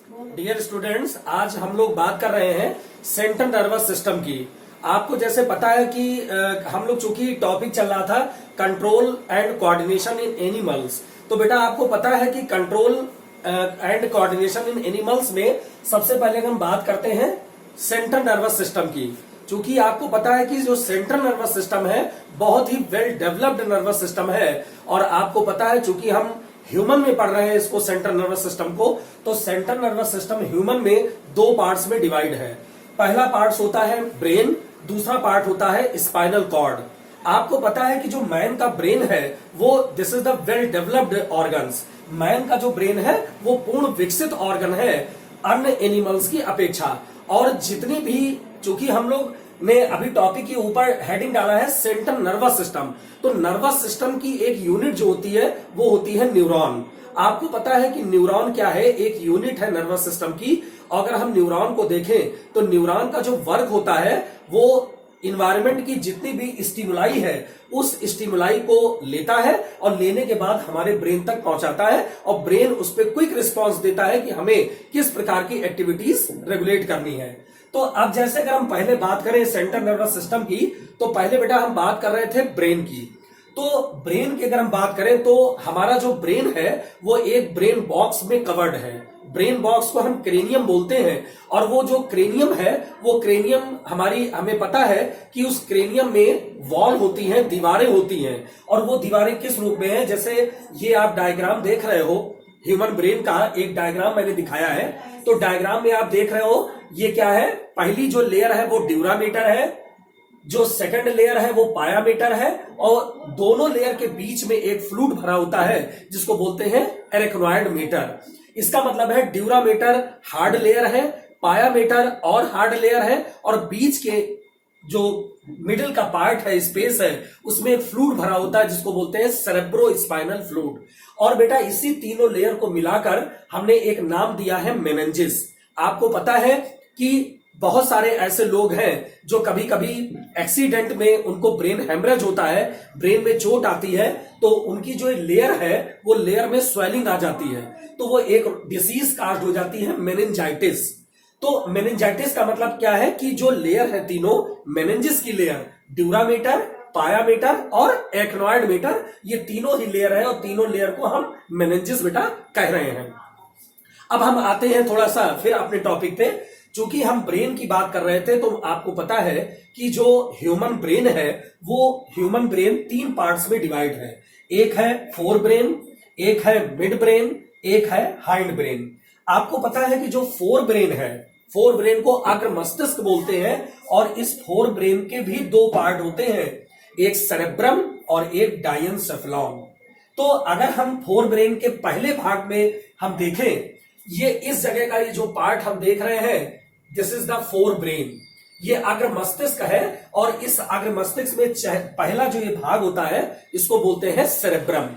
Dear students, आज हम लोग बात कर रहे हैं सेंट्रल नर्वस सिस्टम की। आपको जैसे पता है कि हम लोग चूंकि टॉपिक चल रहा था control and coordination in animals, तो बेटा आपको पता है कि control and coordination in animals में सबसे पहले हम बात करते हैं सेंट्रल नर्वस सिस्टम की। चूंकि आपको पता है कि जो सेंट्रल नर्वस सिस्टम है बहुत ही वेल डेवलप्ड नर्वस सिस्टम है, और आपको पता है चूंकि हम ह्यूमन में पढ़ रहे हैं इसको सेंट्रल नर्वस सिस्टम को, तो सेंट्रल नर्वस सिस्टम ह्यूमन में दो पार्ट्स में डिवाइड है। पहला पार्ट होता है ब्रेन, दूसरा पार्ट होता है स्पाइनल कॉर्ड। आपको पता है कि जो मैन का ब्रेन है वो this is the well developed organs. Man का जो ब्रेन है वो पूर्ण विकसित ऑर्गन है अन्य एनिमल्स की अपेक्षा। और जितनी भी, चूंकि हम लोग ने अभी टॉपिक के ऊपर हेडिंग डाला है सेंट्रल नर्वस सिस्टम, तो नर्वस सिस्टम की एक यूनिट जो होती है वो होती है न्यूरॉन। आपको पता है कि न्यूरॉन क्या है, एक यूनिट है नर्वस सिस्टम की। अगर हम न्यूरॉन को देखें तो न्यूरॉन का जो वर्क होता है वो इन्वायरमेंट की जितनी भी स्टिमुलाई है उस स्टिमुलाई को लेता है और लेने के बाद हमारे ब्रेन तक पहुंचाता है, और ब्रेन उस पर क्विक रिस्पॉन्स देता है कि हमें किस प्रकार की एक्टिविटीज रेगुलेट करनी है। तो अब जैसे अगर हम पहले बात करें सेंट्रल नर्वस सिस्टम की, तो पहले बेटा हम बात कर रहे थे ब्रेन की। तो ब्रेन की अगर हम बात करें तो हमारा जो ब्रेन है वो एक ब्रेन बॉक्स में कवर्ड है। ब्रेन बॉक्स को हम क्रेनियम बोलते हैं, और वो जो क्रेनियम है वो क्रेनियम हमें पता है कि उस क्रेनियम में वॉल होती हैं, दीवारें होती हैं। और वो दीवारें किस रूप में है, जैसे ये आप डायग्राम देख रहे हो ह्यूमन ब्रेन का, एक डायग्राम मैंने दिखाया है। तो डायग्राम में आप देख रहे हो ये क्या है, पहली जो लेयर है वो ड्यूरामीटर है, जो सेकंड लेयर है वो पायामीटर है, और दोनों लेयर के बीच में एक फ्लूइड भरा होता है जिसको बोलते हैं एरेक्नोइड मीटर। इसका मतलब है ड्यूरामीटर हार्ड लेयर है, पायामीटर और हार्ड लेयर है, और बीच के जो मिडिल का पार्ट है, स्पेस है, उसमें एक फ्लूइड भरा होता है जिसको बोलते हैं सेरेब्रो स्पाइनल फ्लूइड। और बेटा इसी तीनों लेयर को मिलाकर हमने एक नाम दिया है मेनिंजेस। आपको पता है कि बहुत सारे ऐसे लोग हैं जो कभी कभी एक्सीडेंट में उनको ब्रेन हेमरेज होता है, ब्रेन में चोट आती है, तो उनकी जो लेयर है वो लेयर में स्वेलिंग आ जाती है, तो वो एक डिसीज काज हो जाती है मेनिंजाइटिस। तो मेनिंजाइटिस का मतलब क्या है कि जो लेयर है तीनों मेनिंजिस की लेयर, ड्यूरामीटर, पायामीटर और एरेक्नोइड मीटर, ये तीनों ही लेयर है, और तीनों लेयर को हम मेनिंजिस बेटा कह रहे हैं। अब हम आते हैं थोड़ा सा फिर अपने टॉपिक पे। चूंकि हम ब्रेन की बात कर रहे थे तो आपको पता है कि जो ह्यूमन ब्रेन है वो ह्यूमन ब्रेन तीन पार्ट्स में डिवाइड है। एक है फोर ब्रेन, एक है मिड ब्रेन, एक है हाइंड ब्रेन। आपको पता है कि जो फोर ब्रेन है, फोर ब्रेन को अग्र मस्तिष्क बोलते हैं, और इस फोर ब्रेन के भी दो पार्ट होते हैं, एक सेरेब्रम और एक डायनसेफलॉन। तो अगर हम फोर ब्रेन के पहले भाग में हम देखें, ये इस जगह का ये जो पार्ट हम देख रहे हैं, this is the fore brain, ये अग्र मस्तिष्क है, और इस अग्र मस्तिष्क में पहला जो ये भाग होता है इसको बोलते हैं सेरेब्रम।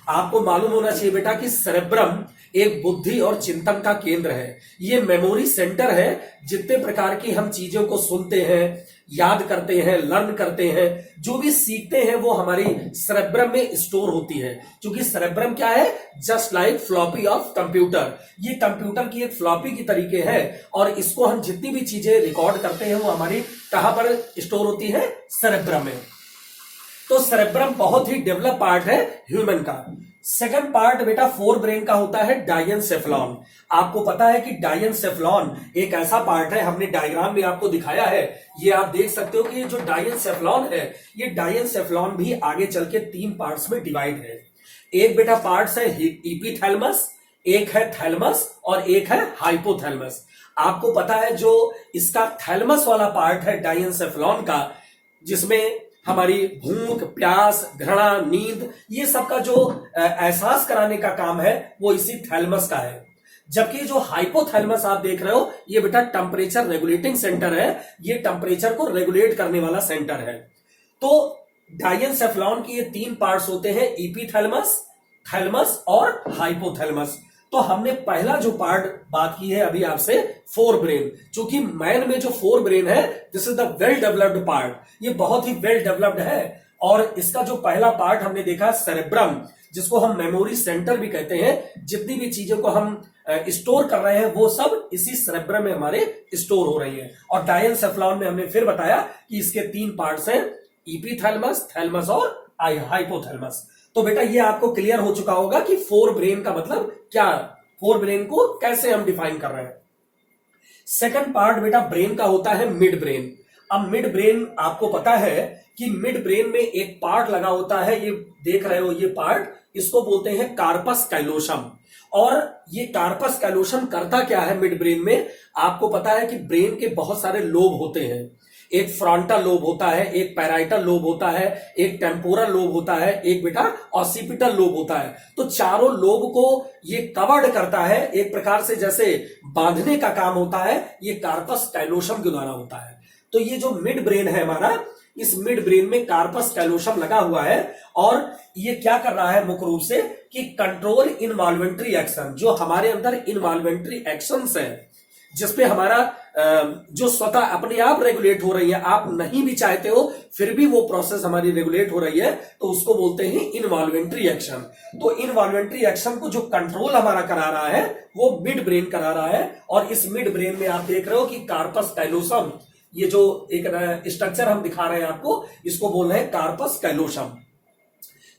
आपको मालूम होना चाहिए बेटा कि सेरेब्रम एक बुद्धि और चिंतन का केंद्र है, ये मेमोरी सेंटर है। जितने प्रकार की हम चीजों को सुनते हैं, याद करते हैं, लर्न करते हैं, जो भी सीखते हैं वो हमारी सेरेब्रम में स्टोर होती है। क्योंकि सेरेब्रम क्या है, just like floppy of computer, ये कंप्यूटर की एक फ्लॉपी की तरीके है, और इसको हम जितनी भी चीजें रिकॉर्ड करते हैं वो हमारी कहां पर स्टोर होती है, सेरेब्रम में। तो सेरेब्रम बहुत ही डेवलप पार्ट है ह्यूमन का। सेकंड पार्ट बेटा फोर ब्रेन का होता है डायनसेफलॉन। आपको पता है कि डायनसेफलॉन एक ऐसा पार्ट है, हमने डायग्राम में आपको दिखाया है, ये आप देख सकते हो कि जो डायनसेफलॉन है, ये डायनसेफलॉन भी आगे चल के तीन पार्ट्स में डिवाइड है। एक बेटा पार्ट्स है इपीथैलेमस, एक है थैलेमस और एक है हाइपोथैलेमस। आपको पता है जो इसका थैलेमस वाला पार्ट है डायनसेफलॉन का, जिसमें हमारी भूख, प्यास, घृणा, नींद, ये सब का जो एहसास कराने का काम है वो इसी थैलेमस का है। जबकि जो हाइपोथैलेमस आप देख रहे हो ये बेटा टेम्परेचर रेगुलेटिंग सेंटर है, ये टेम्परेचर को रेगुलेट करने वाला सेंटर है। तो डायनसेफलॉन की ये तीन पार्ट्स होते हैं, इपीथैलेमस, थैलेमस और हाइपोथैलेमस। तो हमने पहला जो पार्ट बात की है अभी आपसे, फोर ब्रेन। चूंकि मैन में जो फोर ब्रेन है this is the well developed part, ये बहुत ही वेल डेवलप्ड है। और इसका जो पहला पार्ट हमने देखा सेरेब्रम, जिसको हम मेमोरी सेंटर भी कहते हैं। जितनी भी चीजों को हम स्टोर कर रहे हैं वो सब इसी सेरेब्रम में हमारे स्टोर हो रही है। और डायनसेफलॉन में हमने फिर बताया कि इसके 3 पार्ट्स हैं, इपीथैलेमस, थैलेमस और हाइपोथैलेमस। तो बेटा ये आपको क्लियर हो चुका होगा कि फोर ब्रेन का मतलब क्या, फोर ब्रेन को कैसे हम डिफाइन कर रहे हैं। सेकंड पार्ट बेटा ब्रेन का होता है मिड ब्रेन। अब मिड ब्रेन आपको पता है कि मिड ब्रेन में एक पार्ट लगा होता है, ये देख रहे हो ये पार्ट, इसको बोलते हैं कार्पस कैलोसम। और ये कार्पस कैलोसम करता क्या है मिड ब्रेन में, आपको पता है कि ब्रेन के बहुत सारे लोब होते हैं। एक फ्रंटल लोब होता है, एक पैराइटल लोब होता है, एक टेम्पोरल लोब होता है, एक बेटा ऑसिपिटल लोब होता है। तो चारों लोब को ये कवर्ड करता है, एक प्रकार से जैसे बांधने का काम होता है, ये कार्पस कैलोसम के द्वारा होता है। तो ये जो मिड ब्रेन है हमारा, इस मिड ब्रेन में कार्पस कैलोसम लगा हुआ है और ये क्या कर रहा है मुख्य रूप से कि कंट्रोल इनवॉल्वेंट्री एक्शन, जो हमारे अंदर इनवॉल्वेंट्री एक्शंस है, जिसपे हमारा जो स्वतः अपने आप रेगुलेट हो रही है, आप नहीं भी चाहते हो फिर भी वो प्रोसेस हमारी रेगुलेट हो रही है, तो उसको बोलते हैं इनवॉल्वेंट्री एक्शन। तो इनवॉल्वेंट्री एक्शन को जो कंट्रोल हमारा करा रहा है वो मिड ब्रेन करा रहा है। और इस मिड ब्रेन में आप देख रहे हो कि कार्पस कैलोसम, ये जो एक स्ट्रक्चर हम दिखा रहे हैं आपको, इसको बोल रहे हैं कार्पस कैलोसम।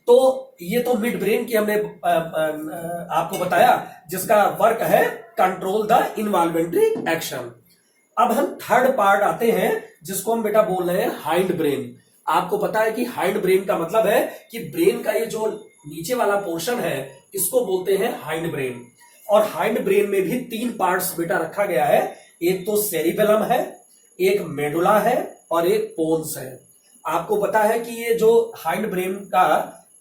तो ये तो मिड ब्रेन की हमने आपको बताया, जिसका वर्क है कंट्रोल द इनवॉल्वेंट्री एक्शन। अब हम थर्ड पार्ट आते हैं, जिसको हम बेटा बोल रहे हैं हाइंड ब्रेन। आपको पता है कि हाइंड ब्रेन का मतलब है कि ब्रेन का ये जो नीचे वाला पोर्शन है, इसको बोलते हैं हाइंड ब्रेन। और हाइंड ब्रेन में भी 3 पार्ट्स बेटा रखा गया है, एक तो सेरिबेलम है, एक मेडुला है और एक पोन्स है। आपको पता है कि ये जो हाइंड ब्रेन का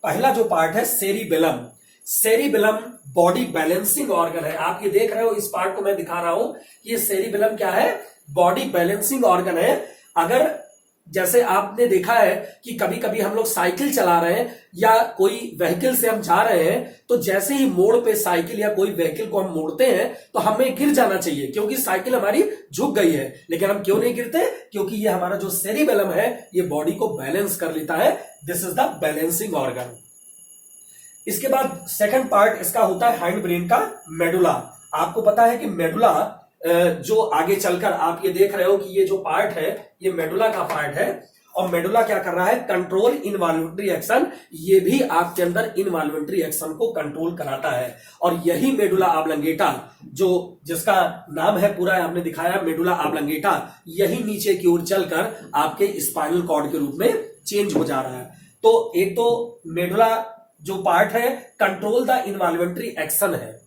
पहला जो पार्ट है cerebellum, cerebellum body balancing organ है। आप ये देख रहे हो, इस पार्ट को मैं दिखा रहा हूं, ये सेरिबेलम क्या है, बॉडी बैलेंसिंग ऑर्गन है। अगर जैसे आपने देखा है कि कभी कभी हम लोग साइकिल चला रहे हैं या कोई व्हीकल से हम जा रहे हैं, तो जैसे ही मोड़ पे साइकिल या कोई व्हीकल को हम मोड़ते हैं तो हमें गिर जाना चाहिए, क्योंकि साइकिल हमारी झुक गई है। लेकिन हम क्यों नहीं गिरते, क्योंकि ये हमारा जो सेरिबेलम है ये बॉडी को बैलेंस कर लेता है। This is the balancing organ. इसके बाद सेकंड पार्ट इसका होता है हाइंड ब्रेन का मेडुला। आपको पता है कि मेडुला जो आगे चलकर आप ये देख रहे हो कि ये जो पार्ट है ये मेडुला का पार्ट है। और मेडुला क्या कर रहा है, कंट्रोल इनवॉल्वेंट्री एक्शन, ये भी आपके अंदर इनवॉल्वेंट्री एक्शन को कंट्रोल कराता है। और यही मेडुला ऑब्लंगेटा, जो जिसका नाम है पूरा आपने दिखाया मेडुला ऑब्लंगेटा, यही नीचे की ओर चलकर आपके स्पाइनल कॉर्ड के रूप में चेंज हो जा रहा है। तो एक तो मेडुला जो पार्ट है कंट्रोल द इनवॉल्वेंट्री एक्शन है।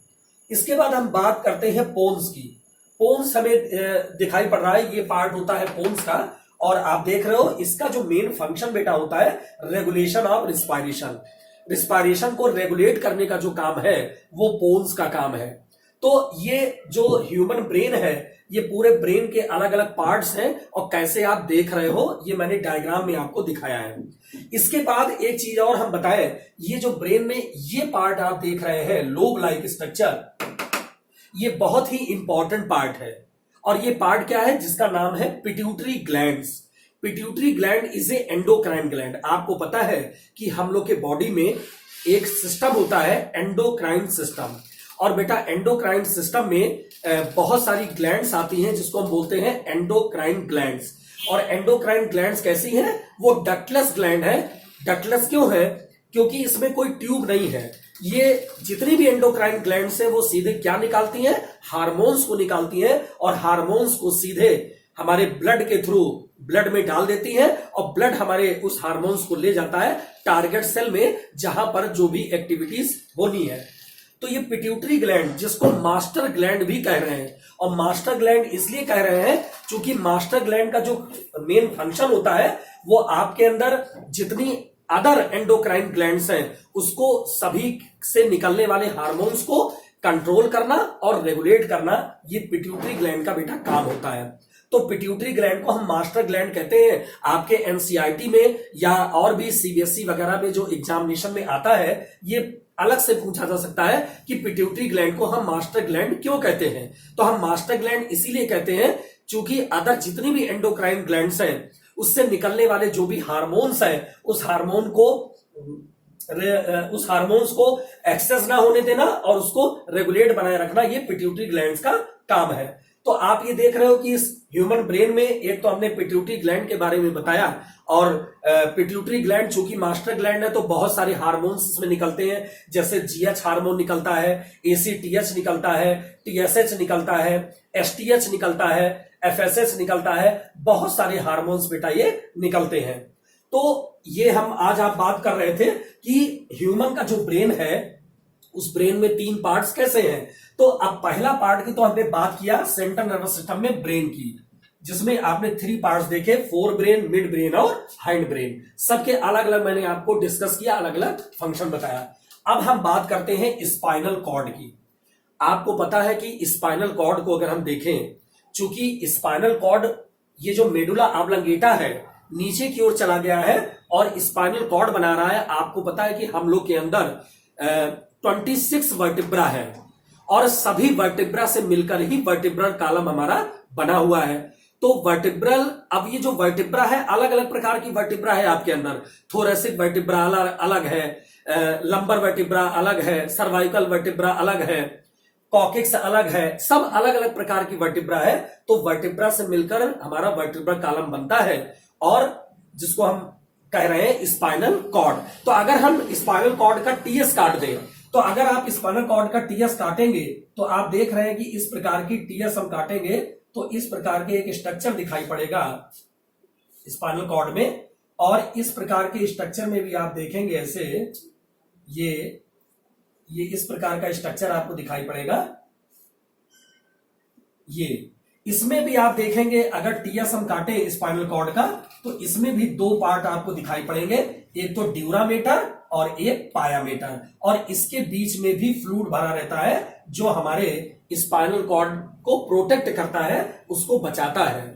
इसके बाद हम बात करते हैं पोन्स की। पोन्स हमें दिखाई पड़ रहा है, ये पार्ट होता है पोन्स का। और आप देख रहे हो इसका जो मेन फंक्शन बेटा होता है रेगुलेशन ऑफ रिस्पायरेशन। रिस्पायरेशन को रेगुलेट करने का जो काम है वो पोन्स का काम है। तो ये जो ह्यूमन ब्रेन है, ये पूरे ब्रेन के अलग अलग पार्ट्स हैं और कैसे आप देख रहे हो ये मैंने डायग्राम में आपको दिखाया है। इसके बाद एक चीज और हम बताएं, ये जो ब्रेन में ये पार्ट आप देख रहे हैं लोब लाइक स्ट्रक्चर, ये बहुत ही इंपॉर्टेंट पार्ट है। और ये पार्ट क्या है, जिसका नाम है pituitary glands. Pituitary gland is a endocrine gland. आपको पता है कि हम लोग के बॉडी में एक सिस्टम होता है एंडोक्राइन सिस्टम। और बेटा एंडोक्राइन सिस्टम में बहुत सारी ग्लैंड्स आती हैं, जिसको हम बोलते हैं एंडोक्राइन ग्लैंड्स। और एंडोक्राइन ग्लैंड्स कैसी हैं, वो डक्टलेस ग्लैंड है। डक्टलेस क्यों है, क्योंकि इसमें कोई ट्यूब नहीं है। ये जितनी भी एंडोक्राइन ग्लैंड्स हैं वो सीधे क्या निकालती हैं, हार्मोन्स को निकालती हैं। और हार्मोन्स को सीधे हमारे ब्लड के थ्रू ब्लड में डाल देती हैं और ब्लड हमारे उस हार्मोन्स को ले जाता है टारगेट सेल में, जहां पर जो भी एक्टिविटीज होनी है। तो ये पिट्यूटरी ग्लैंड, जिसको मास्टर ग्लैंड भी कह रहे हैं, और मास्टर ग्लैंड इसलिए कह रहे हैं क्योंकि मास्टर ग्लैंड का जो मेन फंक्शन होता है वो आपके अंदर जितनी अदर एंडोक्राइन ग्लैंड्स हैं उसको सभी से निकलने वाले हार्मोन्स को कंट्रोल करना और रेगुलेट करना, ये पिट्यूटरी ग्लैंड का बेटा काम होता है। तो पिट्यूटरी ग्लैंड को हम मास्टर ग्लैंड कहते हैं। आपके एनसीईआरटी में या और भी सीबीएसई वगैरह में जो एग्जामिनेशन में आता है, ये अलग से पूछा जा सकता है कि पिट्यूटरी ग्लैंड को हम मास्टर ग्लैंड क्यों कहते हैं। तो हम मास्टर ग्लैंड इसीलिए कहते हैं क्योंकि अदर जितनी भी एंडोक्राइन ग्लैंड्स हैं उससे निकलने वाले जो भी हार्मोन्स हैं उस हार्मोन्स को एक्सेस ना होने देना और उसको रेगुलेट बनाए रखना, ये पिट्यूटरी ग्लैंड्स का काम है। तो आप ये देख रहे हो कि इस ह्यूमन ब्रेन में एक तो हमने पिट्यूटरी ग्लैंड के बारे में बताया, और पिट्यूटरी ग्लैंड चूंकि मास्टर ग्लैंड है तो बहुत सारे हार्मोन्स इसमें निकलते हैं, जैसे जीएच हार्मोन निकलता है, एसीटीएच निकलता है, टीएसएच निकलता है, एसटीएच निकलता है, एफएसएच निकलता है, बहुत सारे हार्मोन्स बेटा ये निकलते हैं। तो ये हम आज आप बात कर रहे थे कि ह्यूमन का जो ब्रेन है उस ब्रेन में 3 पार्ट्स कैसे हैं। तो अब पहला पार्ट की तो हमने बात किया सेंट्रल नर्वस सिस्टम में ब्रेन की, जिसमें आपने 3 पार्ट्स देखे, फोर ब्रेन, मिड ब्रेन और हाइंड ब्रेन। सबके अलग अलग मैंने आपको डिस्कस किया, अलग अलग फंक्शन बताया। अब हम बात करते हैं स्पाइनल कॉर्ड की। आपको पता है कि स्पाइनल कॉर्ड को अगर हम देखें, चूंकि स्पाइनल कॉर्ड ये जो मेडुला ऑब्लंगेटा है नीचे की ओर चला गया है और स्पाइनल कॉर्ड बना रहा है। आपको पता है कि हम लोग के अंदर 26 वर्टिब्रा है और सभी वर्टिब्रा से मिलकर ही वर्टिब्रल कॉलम हमारा बना हुआ है। तो वर्टिब्रल, अब ये जो वर्टिब्रा है अलग अलग प्रकार की वर्टिब्रा है आपके अंदर। थोरेसिक वर्टिब्रा अलग है, लंबर वर्टिब्रा अलग है, सर्वाइकल वर्टिब्रा अलग है, कॉकिक्स अलग है, सब अलग अलग प्रकार की वर्टिब्रा है। तो वर्टिब्रा से मिलकर हमारा वर्टिब्रल कॉलम बनता है और जिसको हम कह रहे हैं स्पाइनल कॉर्ड। तो अगर हम स्पाइनल कॉर्ड का टीएस काट दें, तो अगर आप स्पाइनल कॉर्ड का टीएस काटेंगे तो आप देख रहे हैं कि इस प्रकार की टीएस हम काटेंगे तो इस प्रकार के एक स्ट्रक्चर दिखाई पड़ेगा स्पाइनल कॉर्ड में, और इस प्रकार के स्ट्रक्चर में भी आप देखेंगे ऐसे ये इस प्रकार का स्ट्रक्चर आपको दिखाई पड़ेगा। ये इसमें भी आप देखेंगे अगर टीएस हम काटे स्पाइनल कॉर्ड का तो इसमें भी 2 पार्ट आपको दिखाई पड़ेंगे, एक तो ड्यूरामेटर और एक पायामेटर, और इसके बीच में भी फ्लूइड भरा रहता है जो हमारे स्पाइनल कॉर्ड को प्रोटेक्ट करता है, उसको बचाता है।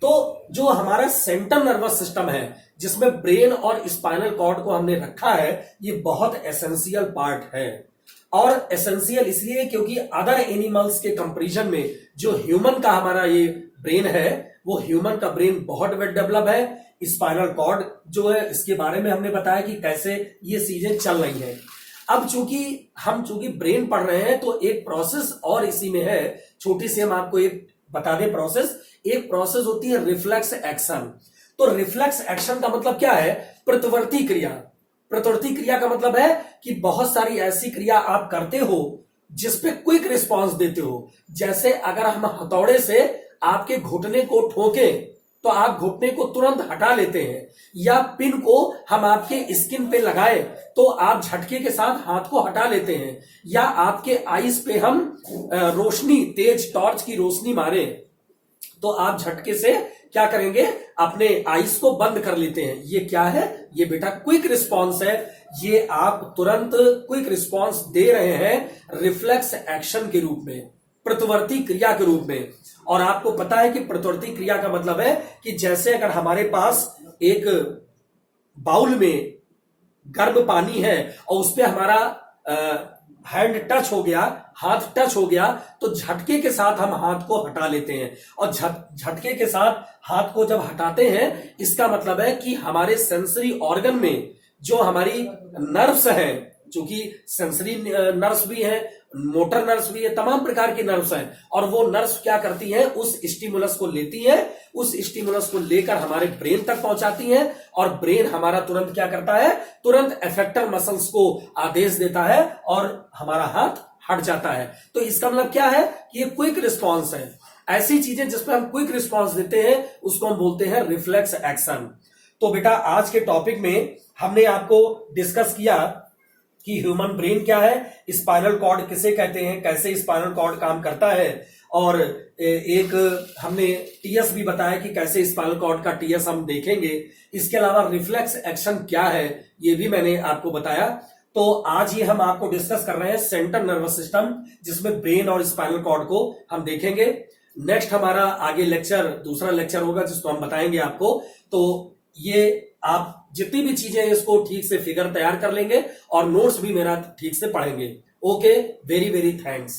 तो जो हमारा सेंट्रल नर्वस सिस्टम है जिसमें ब्रेन और स्पाइनल कॉर्ड को हमने रखा है, ये बहुत एसेंशियल पार्ट है। और एसेंशियल इसलिए क्योंकि अदर एनिमल्स के कंपैरिजन में जो ह्यूमन का हमारा ये ब्रेन है वो ह्यूमन का ब्रेन बहुत वेल डेवलप है। स्पाइनल कॉर्ड जो है इसके बारे में हमने बताया कि कैसे ये चीजें चल रही हैं। अब चूंकि ब्रेन पढ़ रहे हैं तो एक प्रोसेस और इसी में है, छोटी सी हम आपको एक बता दें प्रोसेस। एक प्रोसेस होती है रिफ्लेक्स एक्शन। तो रिफ्लेक्स एक्शन का मतलब क्या है? प्रतिवर्ती क्रिया। प्रतिवर्ती क्रिया का मतलब है कि बहुत सारी ऐसी क्रिया आप करते हो जिसपे क्विक रिस्पॉन्स देते हो। जैसे अगर हम हथौड़े से आपके घुटने को ठोके तो आप घुटने को तुरंत हटा लेते हैं, या पिन को हम आपके स्किन पे लगाए तो आप झटके के साथ हाथ को हटा लेते हैं, या आपके आईज पे हम रोशनी, तेज टॉर्च की रोशनी मारे तो आप झटके से क्या करेंगे, अपने आईज को बंद कर लेते हैं। ये क्या है? ये बेटा क्विक रिस्पॉन्स है। ये आप तुरंत क्विक रिस्पॉन्स दे रहे हैं रिफ्लेक्स एक्शन के रूप में, प्रतिवर्ती क्रिया के रूप में। और आपको पता है कि प्रतिवर्ती क्रिया का मतलब है कि जैसे अगर हमारे पास एक बाउल में गर्म पानी है और उस पर हमारा हैंड टच हो गया, हाथ टच हो गया, तो झटके के साथ हम हाथ को हटा लेते हैं। और झटके के साथ हाथ को जब हटाते हैं इसका मतलब है कि हमारे सेंसरी ऑर्गन में जो हमारी नर्व्स हैं, चूंकि सेंसरी नर्व्स भी हैं, मोटर नर्व्स भी है, तमाम प्रकार की नर्व्स हैं, और वो नर्व्स क्या करती हैं, उस स्टिमुलस को लेती हैं, उस स्टिमुलस को लेकर हमारे ब्रेन तक पहुंचाती हैं, और ब्रेन हमारा तुरंत क्या करता है, तुरंत एफेक्टर मसल्स को आदेश देता है और हमारा हाथ हट जाता है। तो इसका मतलब क्या है कि ये क्विक रिस्पॉन्स है। ऐसी चीजें जिसपे हम क्विक रिस्पॉन्स देते हैं उसको हम बोलते हैं रिफ्लेक्स एक्शन। तो बेटा आज के टॉपिक में हमने आपको डिस्कस किया कि ह्यूमन ब्रेन क्या है, स्पाइनल कॉर्ड किसे कहते हैं, कैसे स्पाइनल कॉर्ड काम करता है, और एक हमने टीएस भी बताया कि कैसे स्पाइनल कॉर्ड का टीएस हम देखेंगे। इसके अलावा रिफ्लेक्स एक्शन क्या है ये भी मैंने आपको बताया। तो आज ये हम आपको डिस्कस कर रहे हैं सेंट्रल नर्वस सिस्टम, जिसमें ब्रेन और स्पाइनल कॉर्ड को हम देखेंगे। नेक्स्ट हमारा आगे लेक्चर, दूसरा लेक्चर होगा जिसको हम बताएंगे आपको। तो ये आप जितनी भी चीजें हैं इसको ठीक से फिगर तैयार कर लेंगे और नोट्स भी मेरा ठीक से पढ़ेंगे। Okay, very very thanks.